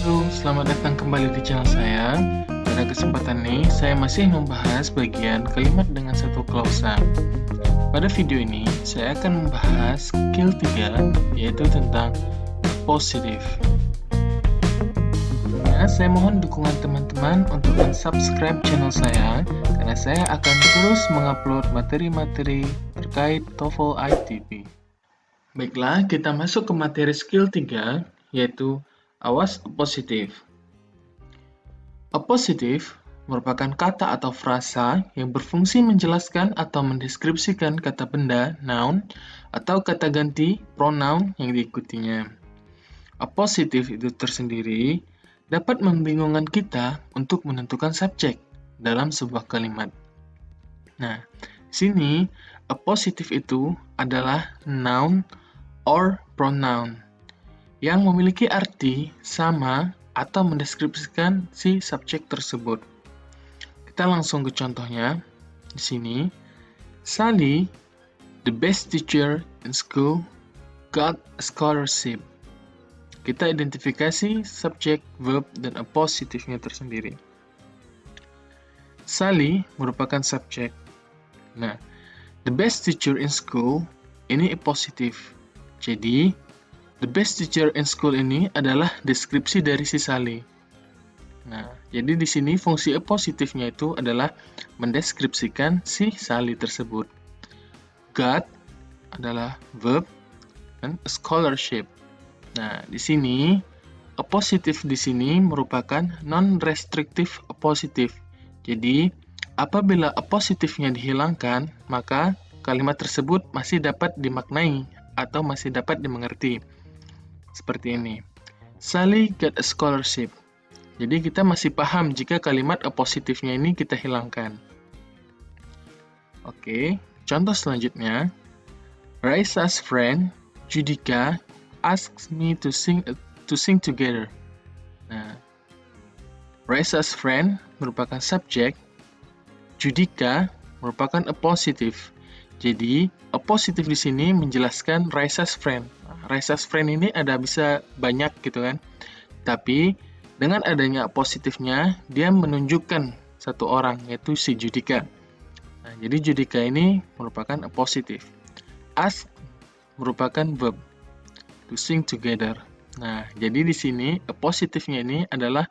Halo, selamat datang kembali di channel saya. Pada kesempatan ini, saya masih membahas bagian kalimat dengan satu klausa. Pada video ini, saya akan membahas skill 3, yaitu tentang positive. Nah, saya mohon dukungan teman-teman untuk subscribe channel saya, karena saya akan terus mengupload materi-materi terkait TOEFL ITP. Baiklah, kita masuk ke materi skill 3, yaitu awas appositive. Appositive merupakan kata atau frasa yang berfungsi menjelaskan atau mendeskripsikan kata benda, noun, atau kata ganti, pronoun yang diikutinya. Appositive itu tersendiri dapat membingungkan kita untuk menentukan subjek dalam sebuah kalimat. Nah, sini appositive itu adalah noun or pronoun yang memiliki arti sama atau mendeskripsikan si subjek tersebut. Kita langsung ke contohnya. Di sini, Sally, the best teacher in school, got a scholarship. Kita identifikasi subjek, verb, dan appositive-nya tersendiri. Sally merupakan subjek. Nah, the best teacher in school ini appositive. Jadi, the best teacher in school ini adalah deskripsi dari si Sally. Nah, jadi di sini fungsi appositive-nya itu adalah mendeskripsikan si Sally tersebut. Got adalah verb dan scholarship. Nah, di sini appositive di sini merupakan non-restrictive appositive. Jadi, apabila appositive-nya dihilangkan, maka kalimat tersebut masih dapat dimaknai atau masih dapat dimengerti. Seperti ini. Sally got a scholarship. Jadi kita masih paham jika kalimat appositive-nya ini kita hilangkan. Oke, contoh selanjutnya. Raisa's friend, Judika, asks me to sing together. Nah, Raisa's friend merupakan subjek, Judika merupakan appositive. Jadi, appositive di sini menjelaskan Raisa's friend. Raisa's friend ini ada bisa banyak gitu kan. Tapi, dengan adanya appositive-nya, dia menunjukkan satu orang, yaitu si Judika. Nah, jadi Judika ini merupakan appositive. Ask merupakan verb. To sing together. Nah, jadi di sini appositive-nya ini adalah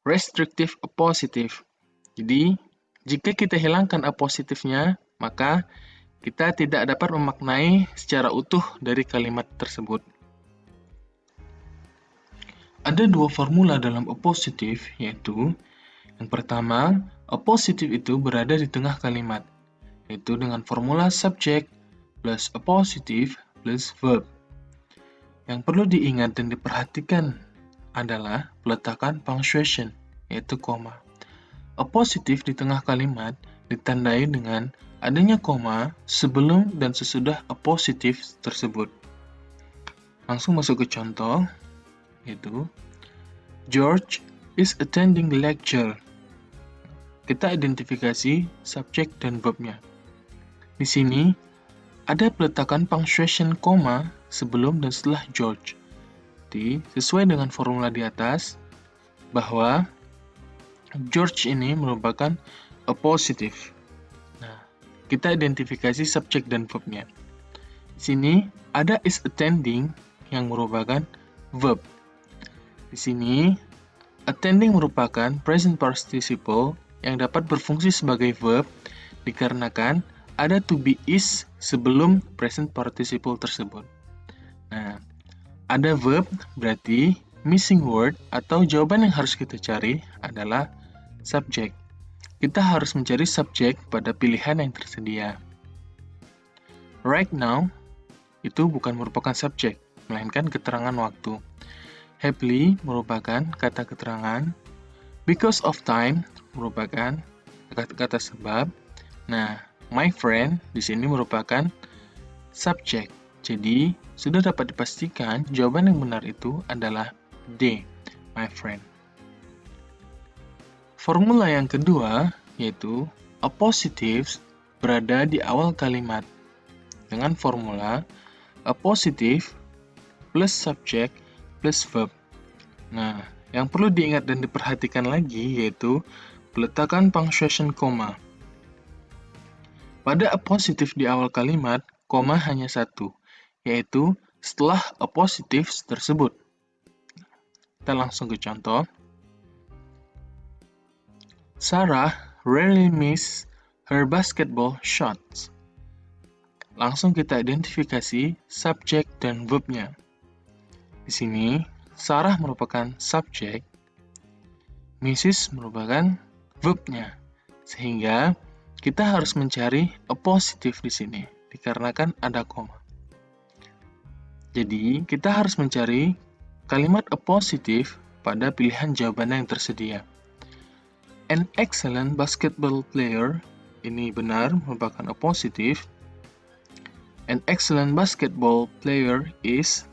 restrictive appositive. Jadi, jika kita hilangkan appositive-nya, maka kita tidak dapat memaknai secara utuh dari kalimat tersebut. Ada dua formula dalam appositive, yaitu yang pertama, appositive itu berada di tengah kalimat, yaitu dengan formula subject plus appositive plus verb. Yang perlu diingat dan diperhatikan adalah peletakan punctuation, yaitu koma. Appositive di tengah kalimat ditandai dengan adanya koma sebelum dan sesudah appositive tersebut. Langsung masuk ke contoh, yaitu George is attending the lecture. Kita identifikasi subjek dan verbnya. Di sini ada peletakan punctuation koma sebelum dan setelah George. Jadi, sesuai dengan formula di atas, bahwa George ini merupakan appositive. Nah, kita identifikasi subjek dan verbnya. Di sini ada is attending yang merupakan verb. Di sini attending merupakan present participle yang dapat berfungsi sebagai verb dikarenakan ada to be is sebelum present participle tersebut. Nah, ada verb berarti missing word atau jawaban yang harus kita cari adalah subjek. Kita harus mencari subjek pada pilihan yang tersedia. Right now itu bukan merupakan subjek, melainkan keterangan waktu. Happily merupakan kata keterangan. Because of time merupakan kata sebab. Nah, my friend di sini merupakan subjek. Jadi, sudah dapat dipastikan jawaban yang benar itu adalah D, my friend. Formula yang kedua, yaitu appositives berada di awal kalimat dengan formula appositive plus subject plus verb. Nah, Yang perlu diingat dan diperhatikan lagi yaitu peletakan punctuation koma. Pada appositive di awal kalimat, koma hanya satu, yaitu setelah appositive tersebut. Kita langsung ke contoh. Sarah rarely miss her basketball shots. Langsung kita identifikasi subjek dan verb-nya. Di sini, Sarah merupakan subjek, Mrs. merupakan verb-nya. Sehingga kita harus mencari appositive di sini, dikarenakan ada koma. Jadi, kita harus mencari kalimat appositive pada pilihan jawaban yang tersedia. An excellent basketball player, ini benar, merupakan appositive. An excellent basketball player is,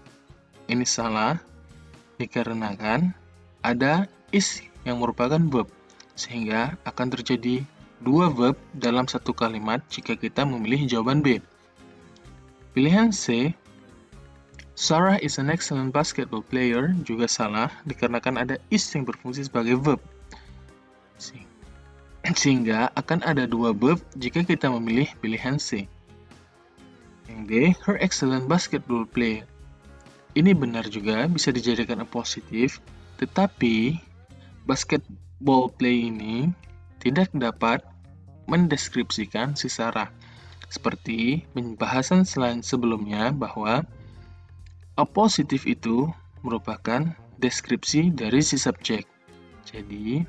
ini salah, dikarenakan ada is yang merupakan verb, sehingga akan terjadi dua verb dalam satu kalimat jika kita memilih jawaban B. Pilihan C, Sarah is an excellent basketball player, juga salah, dikarenakan ada is yang berfungsi sebagai verb. Sehingga akan ada dua verb jika kita memilih pilihan C. Yang D, her excellent basketball player. Ini benar juga bisa dijadikan appositive, tetapi basketball play ini tidak dapat mendeskripsikan si Sarah. Seperti pembahasan sebelumnya bahwa appositive itu merupakan deskripsi dari si subjek. Jadi,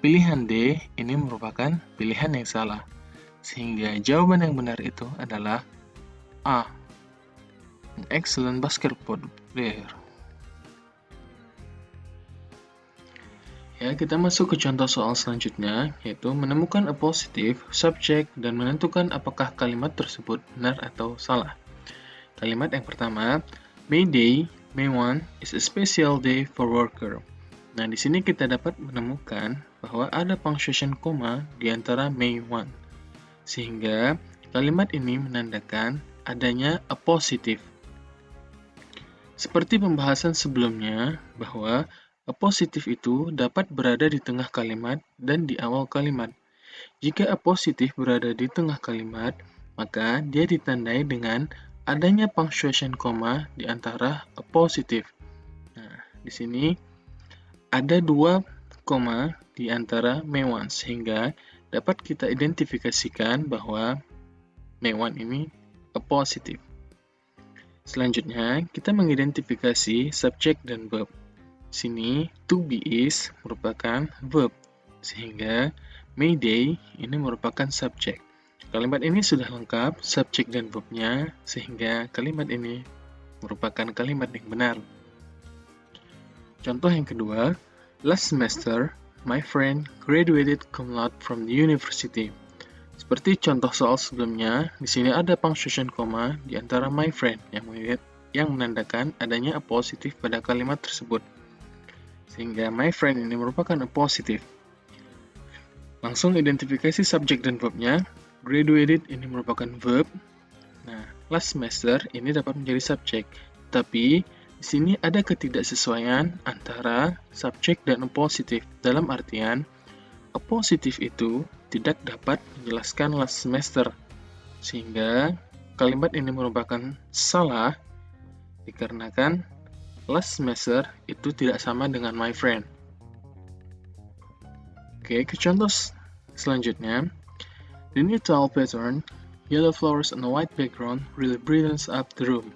pilihan D ini merupakan pilihan yang salah. Sehingga jawaban yang benar itu adalah A. An excellent basketball player. Ya, kita masuk ke contoh soal selanjutnya, yaitu menemukan appositive, subjek, dan menentukan apakah kalimat tersebut benar atau salah. Kalimat yang pertama, May Day, May 1 is a special day for worker. Nah, di sini kita dapat menemukan bahwa ada punctuation koma di antara May 1. Sehingga kalimat ini menandakan adanya appositive. Seperti pembahasan sebelumnya bahwa appositive itu dapat berada di tengah kalimat dan di awal kalimat. Jika appositive berada di tengah kalimat, maka dia ditandai dengan adanya punctuation koma di antara appositive. Nah, di sini ada dua koma di antara May 1, sehingga dapat kita identifikasikan bahwa May 1 ini appositive. Selanjutnya, kita mengidentifikasi subjek dan verb. Sini, to be is merupakan verb, sehingga May Day ini merupakan subjek. Kalimat ini sudah lengkap, subjek dan verb-nya, sehingga kalimat ini merupakan kalimat yang benar. Contoh yang kedua, last semester, my friend graduated cum laude from the university. Seperti contoh soal sebelumnya, di sini ada punctuation koma di antara my friend yang menandakan adanya appositive pada kalimat tersebut. Sehingga my friend ini merupakan appositive. Langsung identifikasi subjek dan verb-nya. Graduated ini merupakan verb. Nah, last semester ini dapat menjadi subjek. Tapi di sini ada ketidaksesuaian antara subjek dan appositive. Dalam artian, appositive itu tidak dapat menjelaskan last semester, sehingga kalimat ini merupakan salah dikarenakan last semester itu tidak sama dengan my friend. Oke, ke contoh selanjutnya. The new tile pattern, yellow flowers on a white background, really brightens up the room.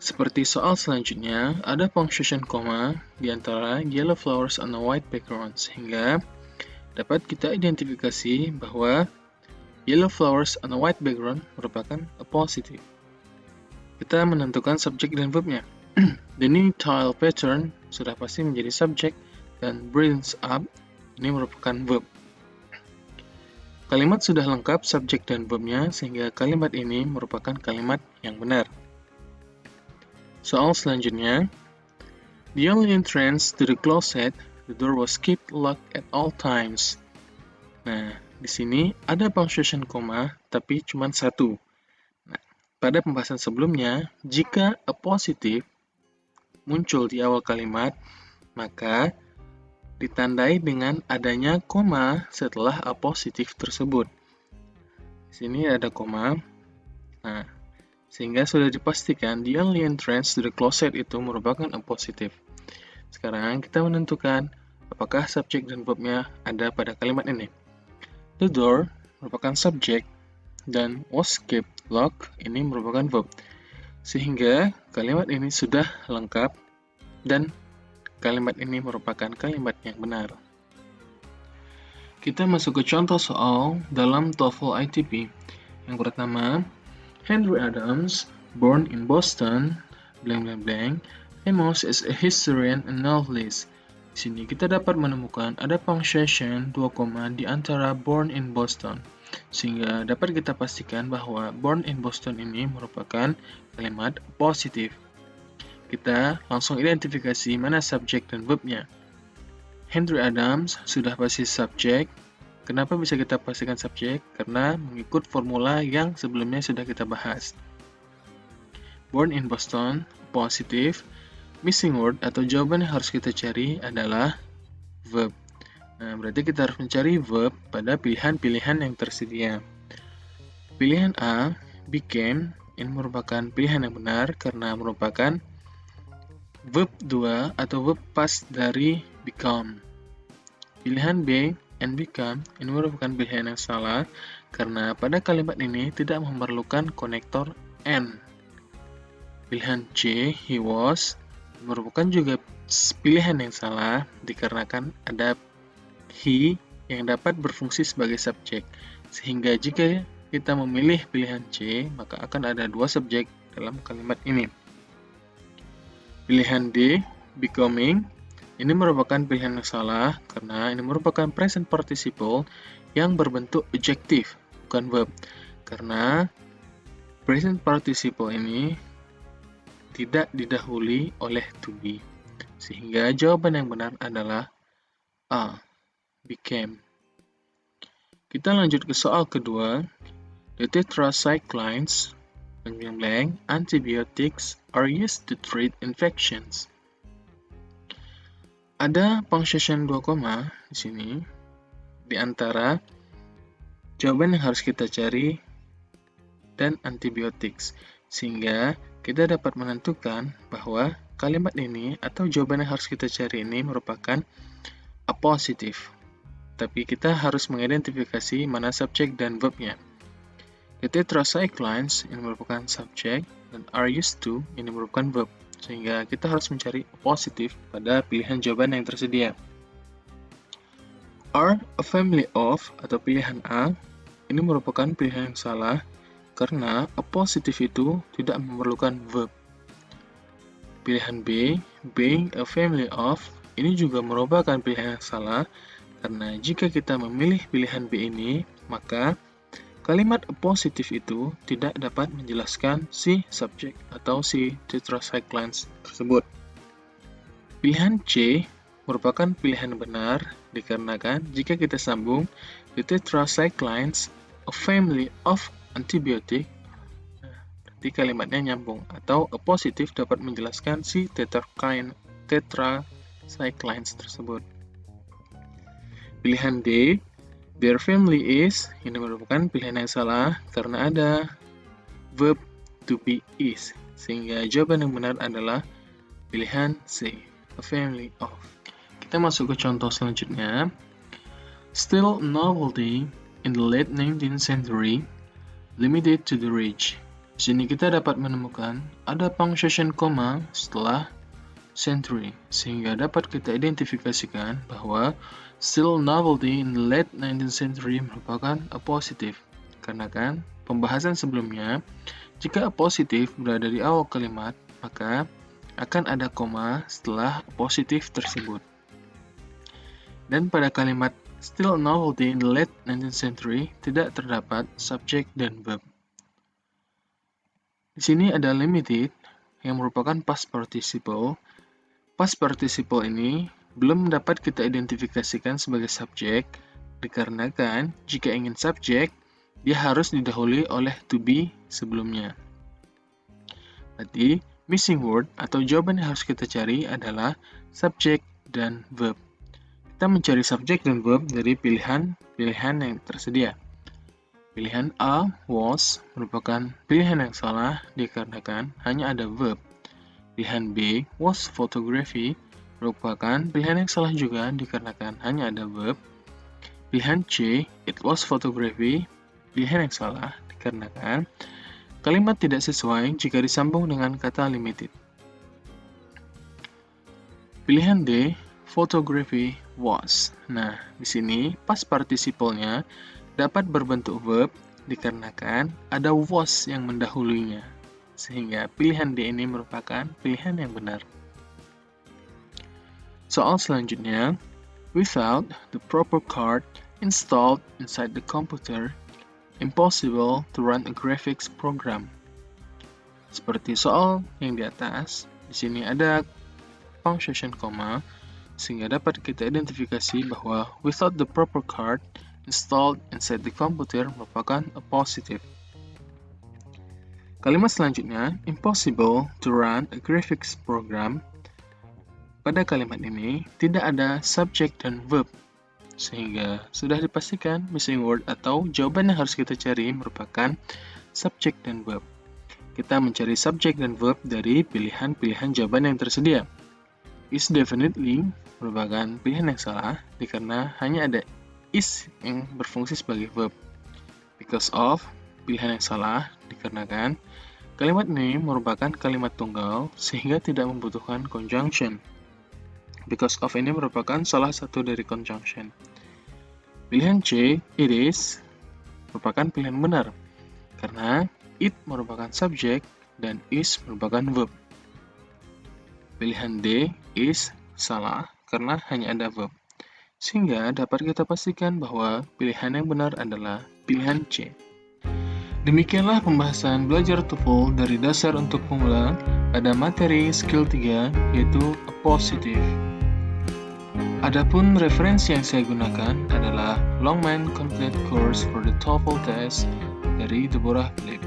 Seperti soal selanjutnya, ada punctuation koma di antara yellow flowers on a white background, sehingga dapat kita identifikasi bahwa yellow flowers on a white background merupakan appositive. Kita menentukan subjek dan verb-nya. The new tile pattern sudah pasti menjadi subjek, dan brightens up ini merupakan verb. Kalimat sudah lengkap subjek dan verb-nya, sehingga kalimat ini merupakan kalimat yang benar. Soal selanjutnya, the only entrance to the closet, the door was kept locked at all times. Nah, di sini ada punctuation koma, tapi cuma satu. Nah, pada pembahasan sebelumnya, jika appositive muncul di awal kalimat, maka ditandai dengan adanya koma setelah apositif tersebut. Di sini ada koma. Nah, sehingga sudah dipastikan the only entrance to the closet itu merupakan apositif. Sekarang kita menentukan apakah subjek dan verbnya ada pada kalimat ini. The door merupakan subjek dan was kept locked ini merupakan verb. Sehingga kalimat ini sudah lengkap dan kalimat ini merupakan kalimat yang benar. Kita masuk ke contoh soal dalam TOEFL ITP. Yang pertama, Henry Adams, born in Boston, blank blank blank, famous as a historian and novelist. Di sini kita dapat menemukan ada punctuation 2 koma di antara born in Boston, sehingga dapat kita pastikan bahwa born in Boston ini merupakan kalimat positif. Kita langsung identifikasi mana subjek dan verbnya. Henry Adams sudah pasti subjek. Kenapa bisa kita pastikan subjek? Karena mengikut formula yang sebelumnya sudah kita bahas. Born in Boston, positif. Missing word atau jawaban yang harus kita cari adalah verb. Nah, berarti kita harus mencari verb pada pilihan-pilihan yang tersedia. Pilihan A, became, ini merupakan pilihan yang benar karena merupakan verb 2 atau verb past dari become. Pilihan B, and become, ini merupakan pilihan yang salah karena pada kalimat ini tidak memerlukan konektor and. Pilihan C, he was, merupakan juga pilihan yang salah dikarenakan ada he yang dapat berfungsi sebagai subjek. Sehingga jika kita memilih pilihan C, maka akan ada dua subjek dalam kalimat ini. Pilihan D, becoming, ini merupakan pilihan yang salah karena ini merupakan present participle yang berbentuk adjektif, bukan verb. Karena present participle ini tidak didahului oleh to be. Sehingga jawaban yang benar adalah A, became. Kita lanjut ke soal kedua. The tetracyclines, antibiotics are used to treat infections. Ada punctuation 2 koma di sini di antara jawaban yang harus kita cari dan antibiotics, sehingga kita dapat menentukan bahwa kalimat ini atau jawaban yang harus kita cari ini merupakan apositif. Tapi kita harus mengidentifikasi mana subjek dan verbnya. The tetracyclines ini merupakan subjek dan are used to ini merupakan verb. Sehingga kita harus mencari positif pada pilihan jawaban yang tersedia. Are a family of atau pilihan A ini merupakan pilihan yang salah karena a positif itu tidak memerlukan verb. Pilihan B, being a family of, ini juga merupakan pilihan yang salah karena jika kita memilih pilihan B ini, maka kalimat positif itu tidak dapat menjelaskan si subjek atau si tetracyclines tersebut. Pilihan C merupakan pilihan benar dikarenakan jika kita sambung the tetracyclines, a family of antibiotic, berarti kalimatnya nyambung atau a positif dapat menjelaskan si tetracyclines tersebut. Pilihan D, their family is, ini merupakan pilihan yang salah karena ada verb to be is, sehingga jawaban yang benar adalah pilihan C, a family of. Kita masuk ke contoh selanjutnya. Still novelty in the late 19th century, limited to the rich. Di sini kita dapat menemukan ada punctuation koma setelah century, sehingga dapat kita identifikasikan bahwa still novelty in the late 19th century merupakan a positive. Karena kan pembahasan sebelumnya, jika a positive berada di awal kalimat, maka akan ada koma setelah a positive tersebut. Dan pada kalimat still novelty in the late 19th century tidak terdapat subjek dan verb. Di sini ada limited yang merupakan past participle. Past participle ini belum dapat kita identifikasikan sebagai subjek dikarenakan jika ingin subjek, dia harus didahului oleh to be sebelumnya. Berarti missing word atau jawaban yang harus kita cari adalah subject dan verb. Kita mencari subject dan verb dari pilihan yang tersedia. Pilihan A, was, merupakan pilihan yang salah dikarenakan hanya ada verb. Pilihan B, was photography, merupakan pilihan yang salah juga dikarenakan hanya ada verb. Pilihan C, it was photography, pilihan yang salah dikarenakan kalimat tidak sesuai jika disambung dengan kata limited. Pilihan D, photography was. Nah, di sini past participle-nya dapat berbentuk verb dikarenakan ada was yang mendahulunya, sehingga pilihan D ini merupakan pilihan yang benar. Soal selanjutnya, without the proper card installed inside the computer, impossible to run a graphics program. Seperti soal yang di atas, di sini ada punctuation comma, sehingga dapat kita identifikasi bahwa without the proper card installed inside the computer merupakan a positive. Kalimat selanjutnya, impossible to run a graphics program. Pada kalimat ini tidak ada subject dan verb, sehingga sudah dipastikan missing word atau jawaban yang harus kita cari merupakan subject dan verb. Kita mencari subject dan verb dari pilihan-pilihan jawaban yang tersedia. Is definitely merupakan pilihan yang salah dikarenakan hanya ada is yang berfungsi sebagai verb. Because of, pilihan yang salah dikarenakan kalimat ini merupakan kalimat tunggal sehingga tidak membutuhkan conjunction. Because of ini merupakan salah satu dari conjunction. Pilihan C, it is, merupakan pilihan benar karena it merupakan subjek dan is merupakan verb. Pilihan D, is, salah karena hanya ada verb. Sehingga dapat kita pastikan bahwa pilihan yang benar adalah pilihan C. Demikianlah pembahasan belajar TOEFL dari dasar untuk pemula pada materi skill 3 yaitu appositive. Adapun referensi yang saya gunakan adalah Longman Complete Course for the TOEFL Test dari Deborah Philip.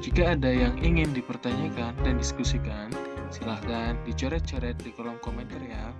Jika ada yang ingin dipertanyakan dan diskusikan, silahkan dicoret-coret di kolom komentar ya.